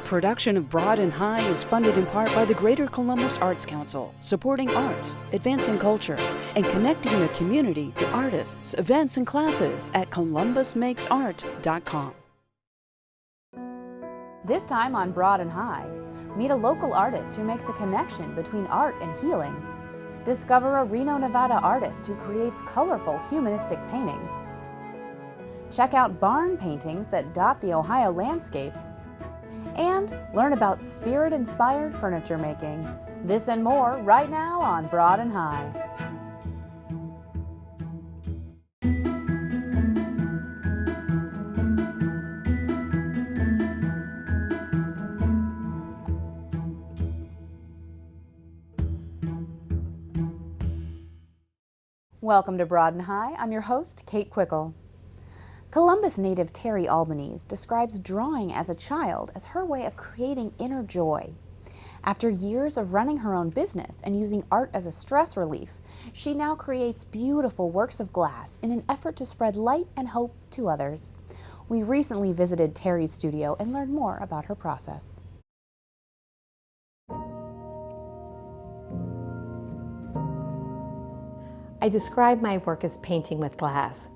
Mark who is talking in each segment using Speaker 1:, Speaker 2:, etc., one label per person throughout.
Speaker 1: Production of Broad and High is funded in part by the Greater Columbus Arts Council, supporting arts, advancing culture, and connecting the community to artists, events, and classes at columbusmakesart.com.
Speaker 2: This time on Broad and High, meet a local artist who makes a connection between art and healing. Discover a Reno, Nevada artist who creates colorful humanistic paintings. Check out barn paintings that dot the Ohio landscape. And learn about spirit-inspired furniture making. This and more right now on Broad and High. Welcome to Broad and High. I'm your host, Kate Quickle. Columbus native Terri Albanese describes drawing as a child as her way of creating inner joy. After years of running her own business and using art as a stress relief, she now creates beautiful works of glass in an effort to spread light and hope to others. We recently visited Terri's studio and learned more about her process.
Speaker 3: I describe my work as painting with glass.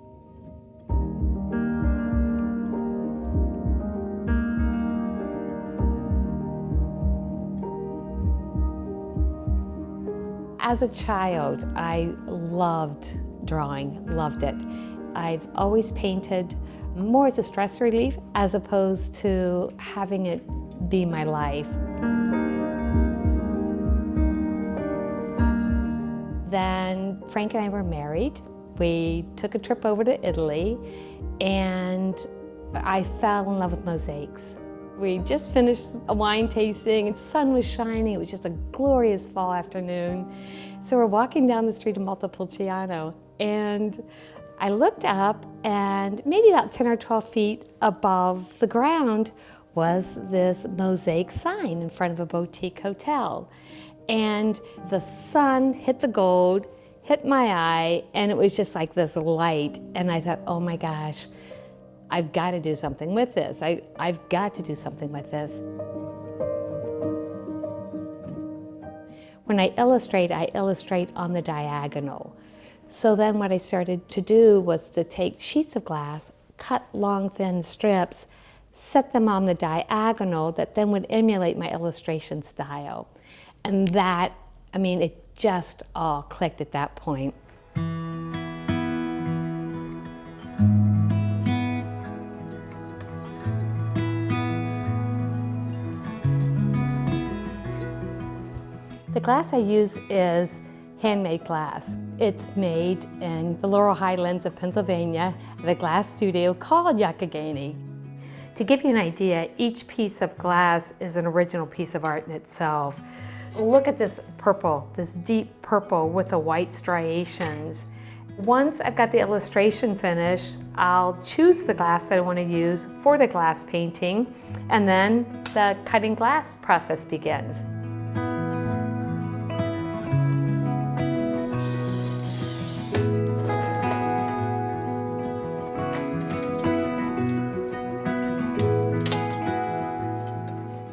Speaker 3: As a child, I loved drawing, loved it. I've always painted more as a stress relief as opposed to having it be my life. Then Frank and I were married. We took a trip over to Italy and I fell in love with mosaics. We just finished a wine tasting and the sun was shining. It was just a glorious fall afternoon. So we're walking down the street of Multicolored and I looked up and maybe about 10 or 12 feet above the ground was this mosaic sign in front of a boutique hotel. And the sun hit the gold, hit my eye, and it was just like this light. And I thought, oh my gosh, I've got to do something with this. I've got to do something with this. When I illustrate on the diagonal. So then what I started to do was to take sheets of glass, cut long, thin strips, set them on the diagonal that then would emulate my illustration style. And that, I mean, it just all clicked at that point. The glass I use is handmade glass. It's made in the Laurel Highlands of Pennsylvania at a glass studio called Yakagani. To give you an idea, each piece of glass is an original piece of art in itself. Look at this purple, this deep purple with the white striations. Once I've got the illustration finished, I'll choose the glass I want to use for the glass painting, and then the cutting glass process begins.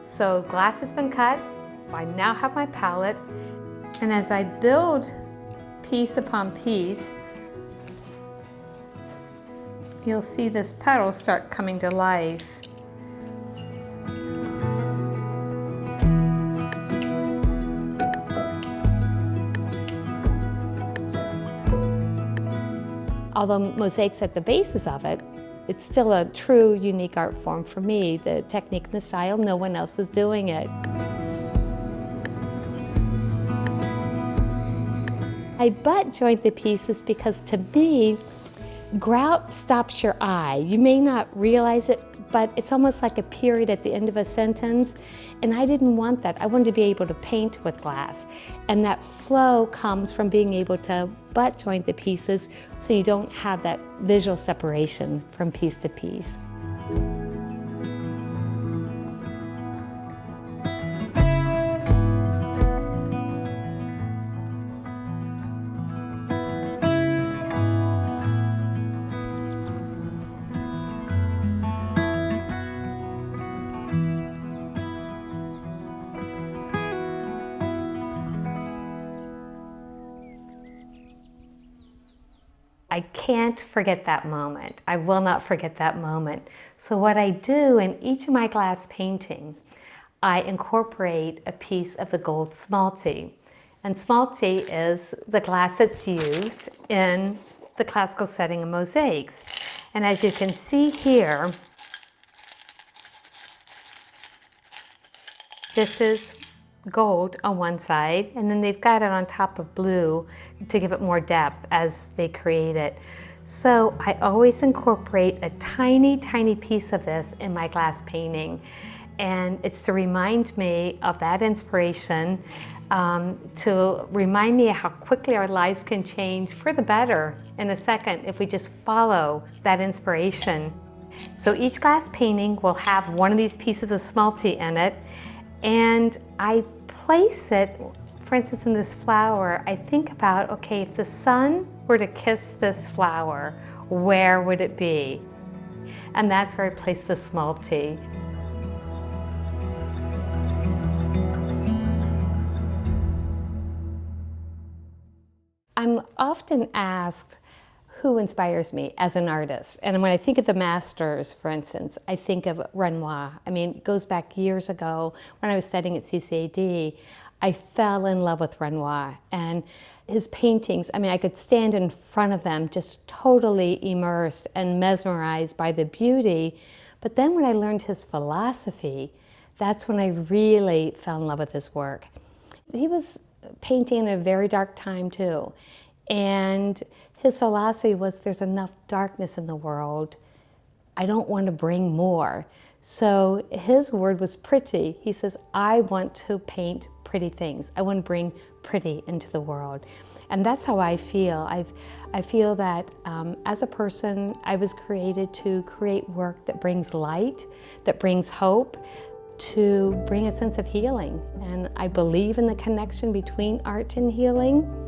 Speaker 3: So glass has been cut. I now have my palette, and as I build piece upon piece, you'll see this petal start coming to life. Although mosaic's at the basis of it, it's still a true, unique art form for me. The technique and the style, no one else is doing it. I butt joint the pieces because to me, grout stops your eye. You may not realize it, but it's almost like a period at the end of a sentence, and I didn't want that. I wanted to be able to paint with glass, and that flow comes from being able to butt joint the pieces so you don't have that visual separation from piece to piece. I can't forget that moment. I will not forget that moment. So what I do in each of my glass paintings, I incorporate a piece of the gold smalty. And smalty is the glass that's used in the classical setting of mosaics. And as you can see here, this is gold on one side, and then they've got it on top of blue to give it more depth as they create it. So I always incorporate a tiny, tiny piece of this in my glass painting. And it's to remind me of that inspiration, to remind me how quickly our lives can change for the better in a second if we just follow that inspiration. So each glass painting will have one of these pieces of smalty in it, and I place it, for instance, in this flower. I think about, okay, if the sun were to kiss this flower, where would it be? And that's where I place the smalty. I'm often asked who inspires me as an artist. And when I think of the masters, for instance, I think of Renoir. I mean, it goes back years ago when I was studying at CCAD. I fell in love with Renoir and his paintings. I mean, I could stand in front of them just totally immersed and mesmerized by the beauty. But then when I learned his philosophy, that's when I really fell in love with his work. He was painting in a very dark time too. And his philosophy was, there's enough darkness in the world. I don't want to bring more. So his word was pretty. He says, I want to paint pretty things. I want to bring pretty into the world. And that's how I feel. I feel that as a person, I was created to create work that brings light, that brings hope, to bring a sense of healing. And I believe in the connection between art and healing.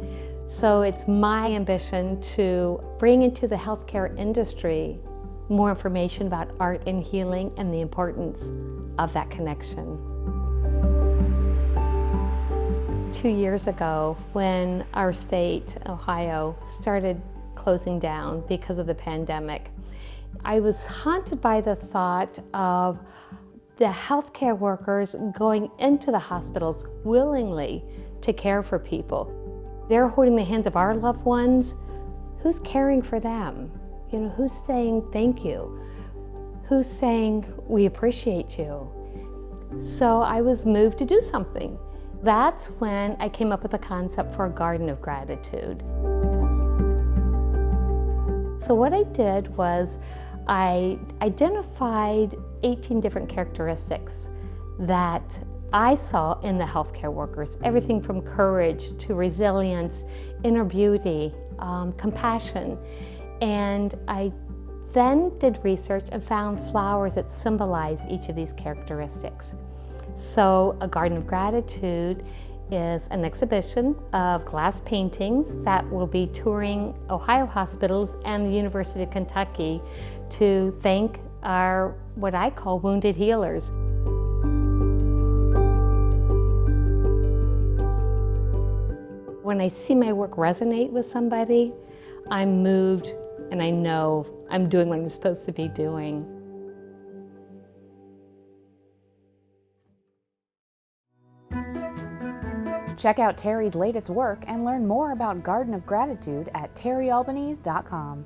Speaker 3: So it's my ambition to bring into the healthcare industry more information about art and healing and the importance of that connection. 2 years ago, when our state, Ohio, started closing down because of the pandemic, I was haunted by the thought of the healthcare workers going into the hospitals willingly to care for people. They're holding the hands of our loved ones. Who's caring for them? You know, who's saying thank you? Who's saying we appreciate you? So I was moved to do something. That's when I came up with the concept for a garden of gratitude. So what I did was I identified 18 different characteristics that I saw in the healthcare workers, everything from courage to resilience, inner beauty, compassion. And I then did research and found flowers that symbolize each of these characteristics. So a Garden of Gratitude is an exhibition of glass paintings that will be touring Ohio hospitals and the University of Kentucky to thank our, what I call, wounded healers. When I see my work resonate with somebody, I'm moved and I know I'm doing what I'm supposed to be doing.
Speaker 2: Check out Terri's latest work and learn more about Garden of Gratitude at terrialbanese.com.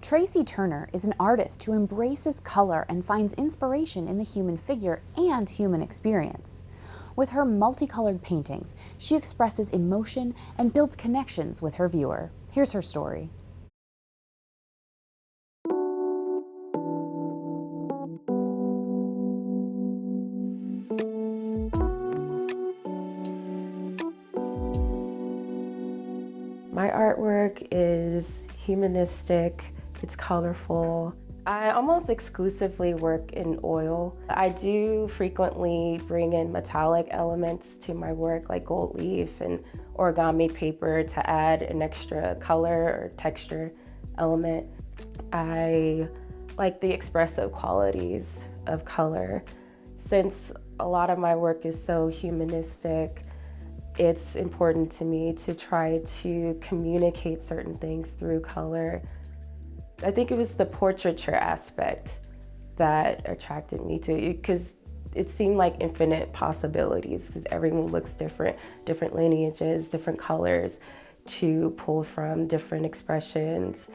Speaker 2: Traci Turner is an artist who embraces color and finds inspiration in the human figure and human experience. With her multicolored paintings, she expresses emotion and builds connections with her viewer. Here's her story.
Speaker 4: My artwork is humanistic, it's colorful. I almost exclusively work in oil. I do frequently bring in metallic elements to my work, like gold leaf and origami paper, to add an extra color or texture element. I like the expressive qualities of color. Since a lot of my work is so humanistic, it's important to me to try to communicate certain things through color. I think it was the portraiture aspect that attracted me to it, because it seemed like infinite possibilities, because everyone looks different, different lineages, different colors to pull from, different expressions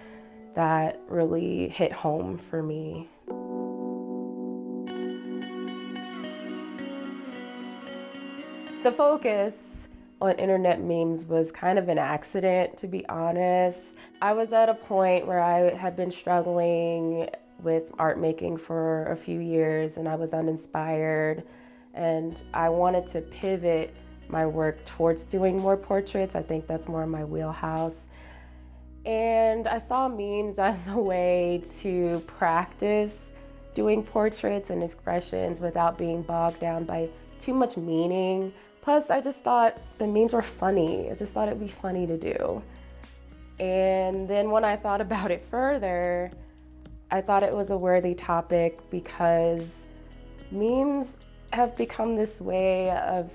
Speaker 4: that really hit home for me. The focus on internet memes was kind of an accident, to be honest. I was at a point where I had been struggling with art making for a few years, and I was uninspired, and I wanted to pivot my work towards doing more portraits. I think that's more my wheelhouse. And I saw memes as a way to practice doing portraits and expressions without being bogged down by too much meaning. Plus, I just thought the memes were funny. I just thought it'd be funny to do. And then when I thought about it further, I thought it was a worthy topic because memes have become this way of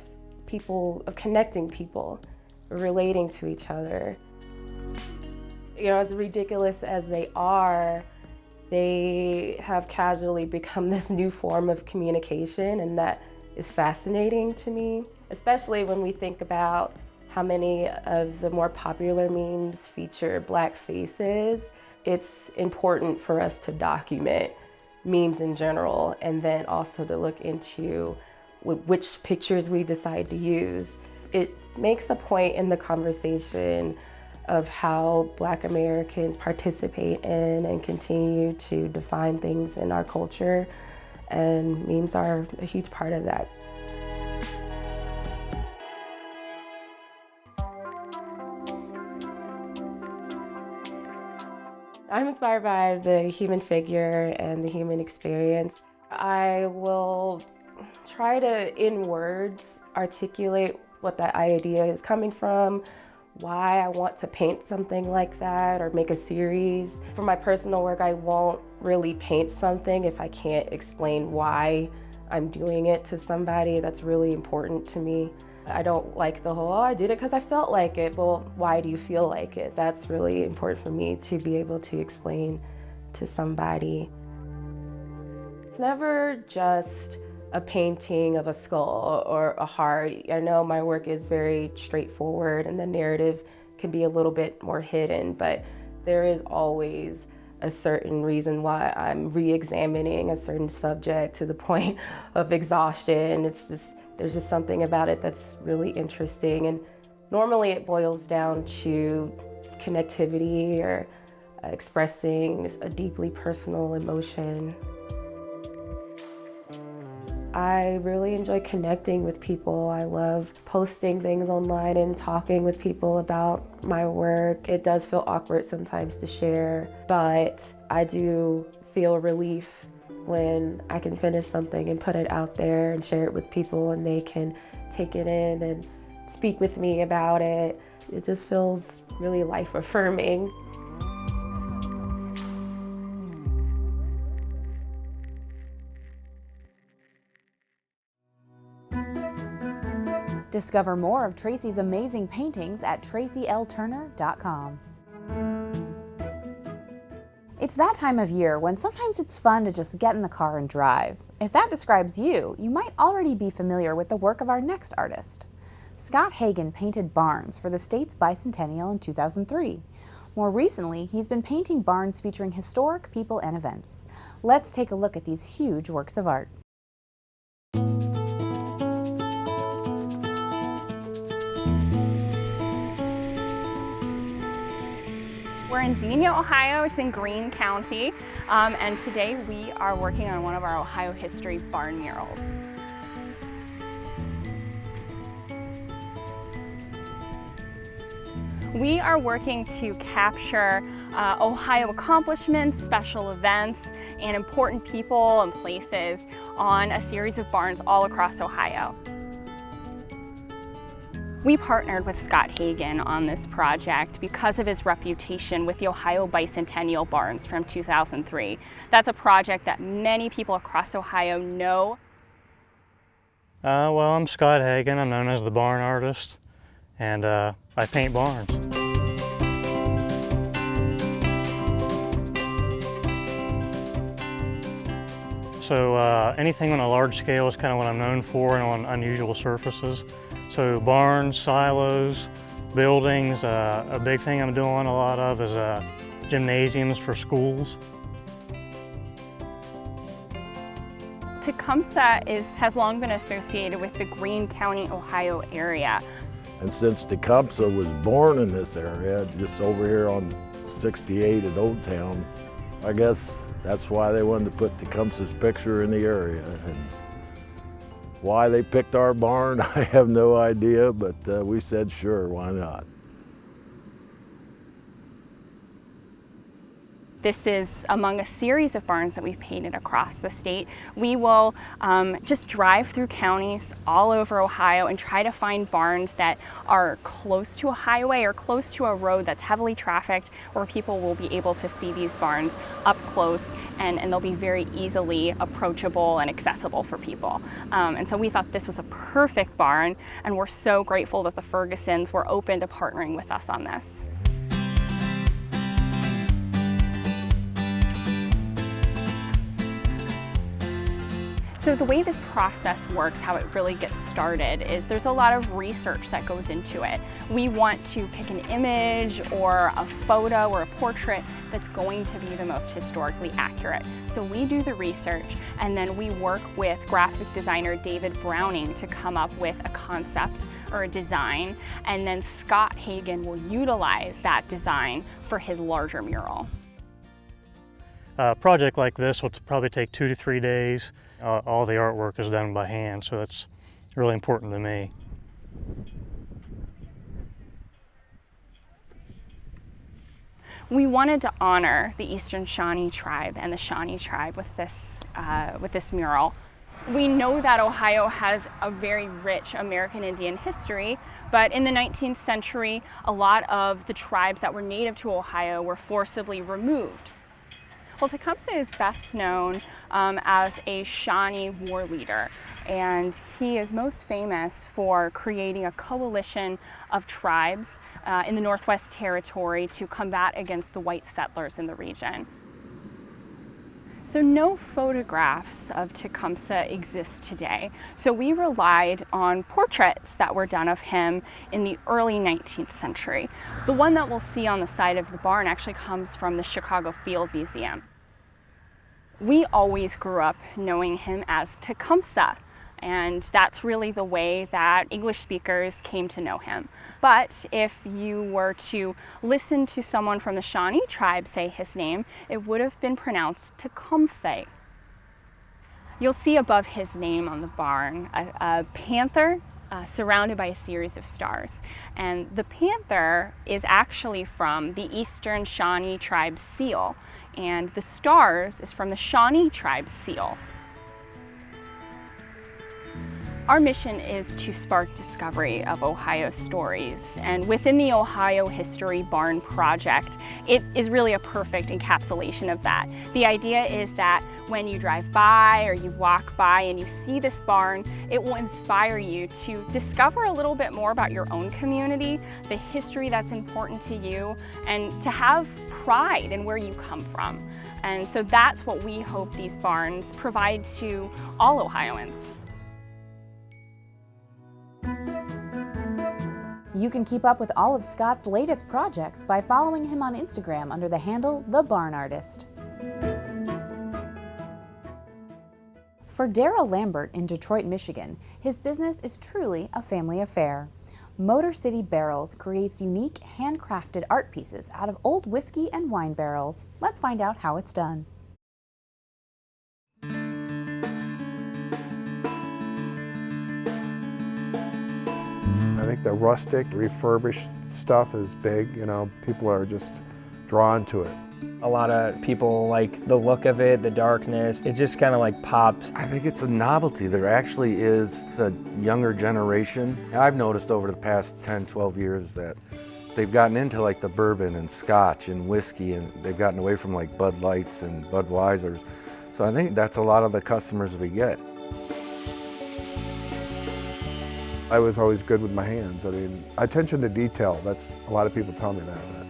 Speaker 4: connecting people, relating to each other. You know, as ridiculous as they are, they have casually become this new form of communication, and that is fascinating to me, especially when we think about how many of the more popular memes feature Black faces. It's important for us to document memes in general, and then also to look into which pictures we decide to use. It makes a point in the conversation of how Black Americans participate in and continue to define things in our culture, and memes are a huge part of that. I'm inspired by the human figure and the human experience. I will try to, in words, articulate what that idea is coming from, why I want to paint something like that or make a series. For my personal work, I won't really paint something if I can't explain why I'm doing it to somebody. That's really important to me. I don't like the whole, oh, I did it because I felt like it. Well, why do you feel like it? That's really important for me to be able to explain to somebody. It's never just a painting of a skull or a heart. I know my work is very straightforward and the narrative can be a little bit more hidden, but there is always a certain reason why I'm re-examining a certain subject to the point of exhaustion. There's just something about it that's really interesting, and normally it boils down to connectivity or expressing a deeply personal emotion. I really enjoy connecting with people. I love posting things online and talking with people about my work. It does feel awkward sometimes to share, but I do feel relief when I can finish something and put it out there and share it with people, and they can take it in and speak with me about it. It just feels really life-affirming.
Speaker 2: Discover more of Traci's amazing paintings at tracilturner.com. It's that time of year when sometimes it's fun to just get in the car and drive. If that describes you, you might already be familiar with the work of our next artist. Scott Hagen painted barns for the state's bicentennial in 2003. More recently, he's been painting barns featuring historic people and events. Let's take a look at these huge works of art.
Speaker 5: We're in Xenia, Ohio, which is in Greene County, and today we are working on one of our Ohio history barn murals. We are working to capture Ohio accomplishments, special events, and important people and places on a series of barns all across Ohio. We partnered with Scott Hagen on this project because of his reputation with the Ohio Bicentennial Barns from 2003. That's a project that many people across Ohio know.
Speaker 6: Well, I'm Scott Hagen. I'm known as the barn artist. and I paint barns. So anything on a large scale is kind of what I'm known for, and on unusual surfaces. So barns, silos, buildings. A big thing I'm doing a lot of is gymnasiums for schools.
Speaker 5: Tecumseh has long been associated with the Greene County, Ohio area.
Speaker 7: And since Tecumseh was born in this area, just over here on 68 at Old Town, I guess that's why they wanted to put Tecumseh's picture in the area. And why they picked our barn, I have no idea, but we said, sure, why not?
Speaker 5: This is among a series of barns that we've painted across the state. We will just drive through counties all over Ohio and try to find barns that are close to a highway or close to a road that's heavily trafficked, where people will be able to see these barns up close, and they'll be very easily approachable and accessible for people. And so we thought this was a perfect barn, and we're so grateful that the Fergusons were open to partnering with us on this. So the way this process works, how it really gets started, is there's a lot of research that goes into it. We want to pick an image or a photo or a portrait that's going to be the most historically accurate. So we do the research, and then we work with graphic designer David Browning to come up with a concept or a design, and then Scott Hagen will utilize that design for his larger mural.
Speaker 6: A project like this will probably take 2 to 3 days. All the artwork is done by hand, so that's really important to me.
Speaker 5: We wanted to honor the Eastern Shawnee tribe and the Shawnee tribe with this mural. We know that Ohio has a very rich American Indian history, but in the 19th century, a lot of the tribes that were native to Ohio were forcibly removed. Well, Tecumseh is best known as a Shawnee war leader, and he is most famous for creating a coalition of tribes in the Northwest Territory to combat against the white settlers in the region. So no photographs of Tecumseh exist today, so we relied on portraits that were done of him in the early 19th century. The one that we'll see on the side of the barn actually comes from the Chicago Field Museum. We always grew up knowing him as Tecumseh, and that's really the way that English speakers came to know him. But if you were to listen to someone from the Shawnee tribe say his name, it would have been pronounced Tecumseh. You'll see above his name on the barn a panther surrounded by a series of stars. And the panther is actually from the Eastern Shawnee tribe's seal, and the stars is from the Shawnee tribe's seal. Our mission is to spark discovery of Ohio stories, and within the Ohio History Barn Project, it is really a perfect encapsulation of that. The idea is that when you drive by or you walk by and you see this barn, it will inspire you to discover a little bit more about your own community, the history that's important to you, and to have pride in where you come from. And so that's what we hope these barns provide to all Ohioans.
Speaker 2: You can keep up with all of Scott's latest projects by following him on Instagram under the handle The Barn Artist. For Darrell Lambert in Detroit, Michigan, his business is truly a family affair. Motor City Barrels creates unique, handcrafted art pieces out of old whiskey and wine barrels. Let's find out how it's done.
Speaker 8: I think the rustic, refurbished stuff is big, you know, people are just drawn to it.
Speaker 9: A lot of people like the look of it, the darkness, it just kind of like pops.
Speaker 10: I think it's a novelty. There actually is a younger generation. I've noticed over the past 10, 12 years that they've gotten into like the bourbon and scotch and whiskey, and they've gotten away from like Bud Lights and Budweisers. So I think that's a lot of the customers we get.
Speaker 8: I was always good with my hands. I mean, attention to detail, that's, a lot of people tell me that.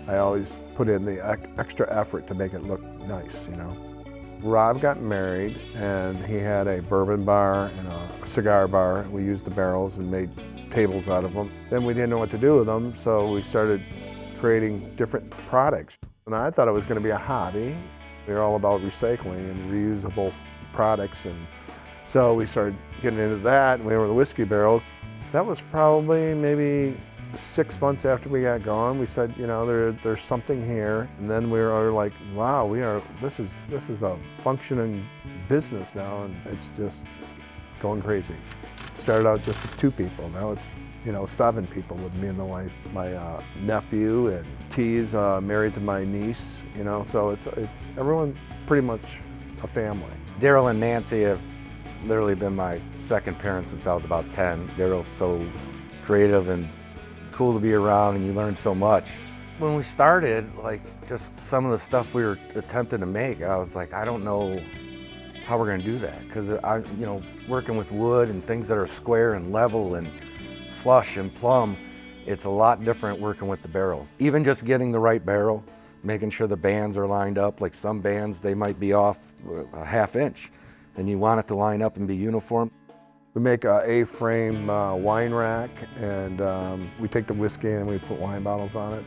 Speaker 8: I always put in the extra effort to make it look nice, you know. Rob got married and he had a bourbon bar and a cigar bar. We used the barrels and made tables out of them. Then we didn't know what to do with them, so we started creating different products. And I thought it was going to be a hobby. They're all about recycling and reusable products, and so we started getting into that, and we were the whiskey barrels. That was probably maybe 6 months after we got going. We said, you know, there's something here, and then we were like, wow, this is a functioning business now, and it's just going crazy. Started out just with 2 people. Now it's, you know, 7 people with me and the wife. My nephew and T's married to my niece, you know, so everyone's pretty much a family.
Speaker 10: Daryl and Nancy have literally been my second parents since I was about 10. Daryl's so creative and cool to be around, and you learn so much. When we started, like, just some of the stuff we were attempting to make, I was like, I don't know how we're gonna do that, because you know, working with wood and things that are square and level and flush and plumb, it's a lot different working with the barrels. Even just getting the right barrel, making sure the bands are lined up. Like some bands, they might be off a ½ inch, and you want it to line up and be uniform.
Speaker 8: We make a A-frame wine rack, and we take the whiskey and we put wine bottles on it.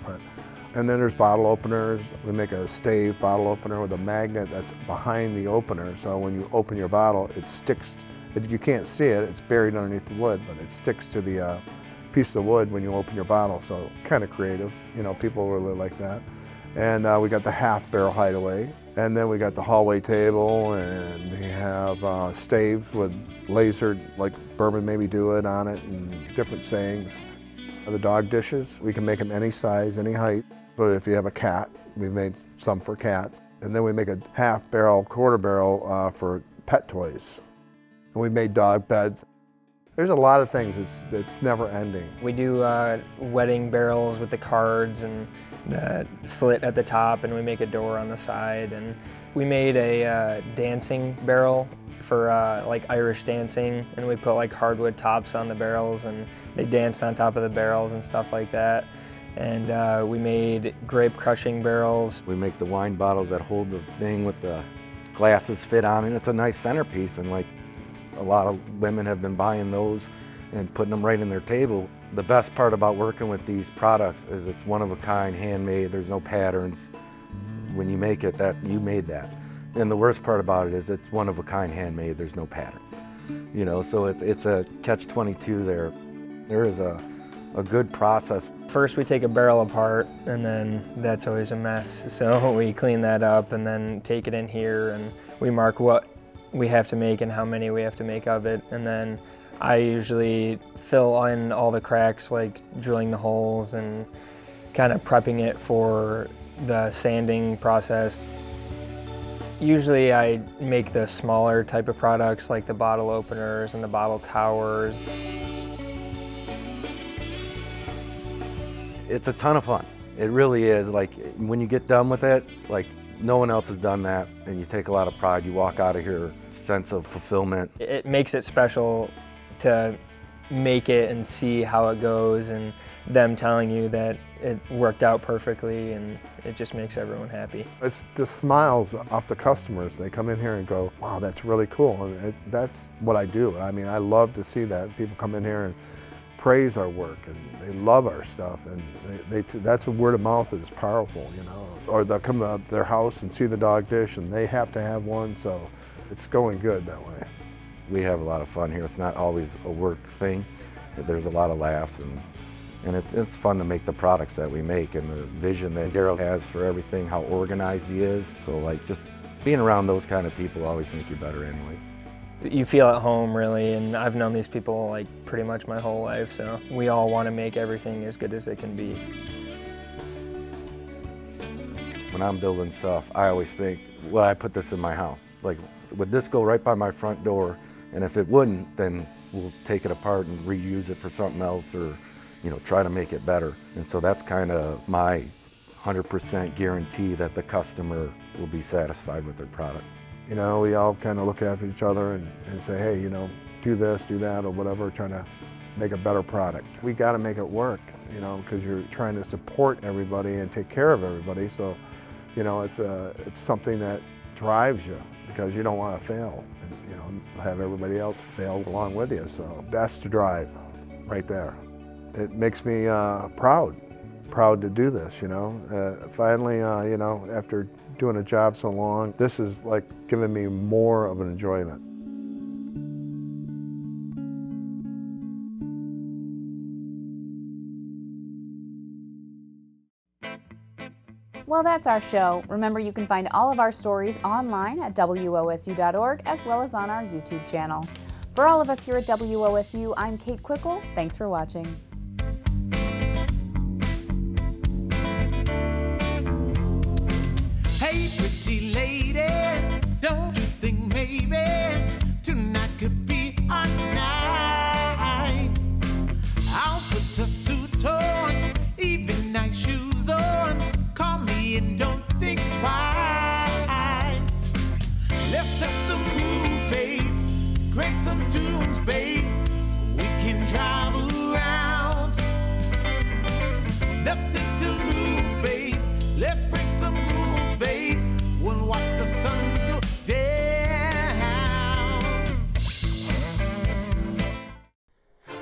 Speaker 8: And then there's bottle openers. We make a stave bottle opener with a magnet that's behind the opener, so when you open your bottle, it sticks. You can't see it, it's buried underneath the wood, but it sticks to the piece of wood when you open your bottle, so kind of creative. You know, people really like that. And we got the half barrel hideaway, and then we got the hallway table, and we have staves with lasered, like bourbon maybe do it on it, and different sayings. The dog dishes, we can make them any size, any height. But if you have a cat, we made some for cats. And then we make a half barrel, quarter barrel for pet toys. And we made dog beds. There's a lot of things, it's never ending.
Speaker 9: We do wedding barrels with the cards and the slit at the top, and we make a door on the side. And we made a dancing barrel for like Irish dancing, and we put like hardwood tops on the barrels, and they danced on top of the barrels and stuff like that. And we made grape crushing barrels.
Speaker 10: We make the wine bottles that hold the thing with the glasses fit on, and it's a nice centerpiece, and like a lot of women have been buying those and putting them right in their table. The best part about working with these products is it's one of a kind, handmade, there's no patterns. When you make it, that you made that. And the worst part about it is it's one of a kind, handmade, there's no patterns. You know, so it's a catch-22 there. There is a good process.
Speaker 9: First we take a barrel apart, and then that's always a mess. So we clean that up and then take it in here, and we mark what we have to make and how many we have to make of it. And then I usually fill in all the cracks, like drilling the holes and kind of prepping it for the sanding process. Usually I make the smaller type of products, like the bottle openers and the bottle towers.
Speaker 10: It's a ton of fun. It really is. Like when you get done with it, like no one else has done that, and you take a lot of pride. You walk out of here, sense of fulfillment.
Speaker 9: It makes it special to make it and see how it goes, and them telling you that it worked out perfectly, and it just makes everyone happy.
Speaker 8: It's the smiles off the customers. They come in here and go, wow, that's really cool. And that's what I do. I mean, I love to see that. People come in here and praise our work, and they love our stuff, and that's what word of mouth is powerful, you know. Or they'll come to their house and see the dog dish, and they have to have one, so it's going good that way.
Speaker 10: We have a lot of fun here. It's not always a work thing. There's a lot of laughs, and it's fun to make the products that we make, and the vision that Daryl has for everything, how organized he is. So like just being around those kind of people always make you better anyways.
Speaker 9: You feel at home, really, and I've known these people like pretty much my whole life, so we all want to make everything as good as it can be.
Speaker 10: When I'm building stuff, I always think, would I put this in my house? Like, would this go right by my front door? And if it wouldn't, then we'll take it apart and reuse it for something else, or, you know, try to make it better. And so that's kind of my 100% guarantee that the customer will be satisfied with their product.
Speaker 8: You know, we all kind of look after each other and say, hey, you know, do this, do that, or whatever, trying to make a better product. We got to make it work, you know, because you're trying to support everybody and take care of everybody. So, you know, it's something that drives you because you don't want to fail and, you know, have everybody else fail along with you. So that's the drive right there. It makes me proud to do this, you know. Finally, you know, after doing a job so long, this is like giving me more of an enjoyment.
Speaker 2: Well, that's our show. Remember, you can find all of our stories online at WOSU.org as well as on our YouTube channel. For all of us here at WOSU, I'm Kate Quickle. Thanks for watching.
Speaker 11: Hey, pretty lady, don't you think maybe tonight could be a night? I'll put a suit on, even nice shoes on. Call me and don't think twice. Let's set the mood, babe. Crank some tunes, babe. We can drive around. Nothing to lose, babe. Let's break some rules, babe. We'll watch the sun go down.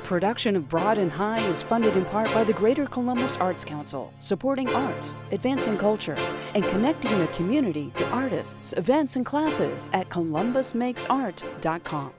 Speaker 1: Production of Broad and High is funded in part by the Greater Columbus Arts Council, supporting arts, advancing culture, and connecting the community to artists, events, and classes at columbusmakesart.com.